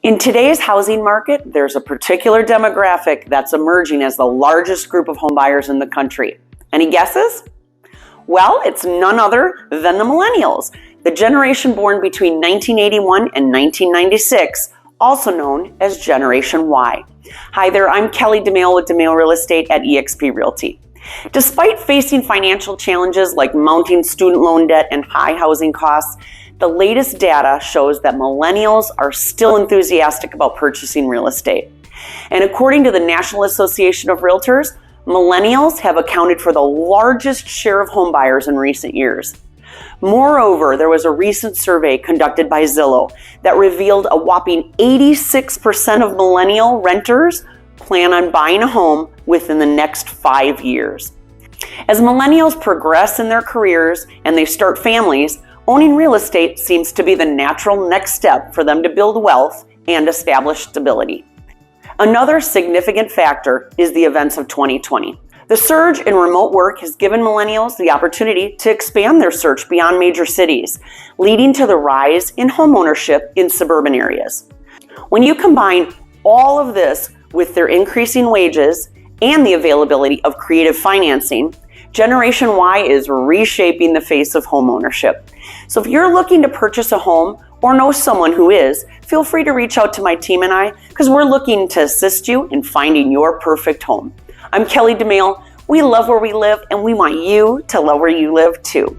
In today's housing market, there's a particular demographic that's emerging as the largest group of home buyers in the country. Any guesses? Well, it's none other than the Millennials, the generation born between 1981 and 1996, also known as Generation Y. Hi there, I'm Kelly Domaille with Domaille Real Estate at eXp Realty. Despite facing financial challenges like mounting student loan debt and high housing costs, the latest data shows that millennials are still enthusiastic about purchasing real estate. And according to the National Association of Realtors, millennials have accounted for the largest share of home buyers in recent years. Moreover, there was a recent survey conducted by Zillow that revealed a whopping 86% of millennial renters plan on buying a home within the next 5 years. As millennials progress in their careers and they start families, owning real estate seems to be the natural next step for them to build wealth and establish stability. Another significant factor is the events of 2020. The surge in remote work has given millennials the opportunity to expand their search beyond major cities, leading to the rise in homeownership in suburban areas. When you combine all of this with their increasing wages and the availability of creative financing, Generation Y is reshaping the face of homeownership. So if you're looking to purchase a home or know someone who is, feel free to reach out to my team and I, because we're looking to assist you in finding your perfect home. I'm Kelly Domaille. We love where we live and we want you to love where you live too.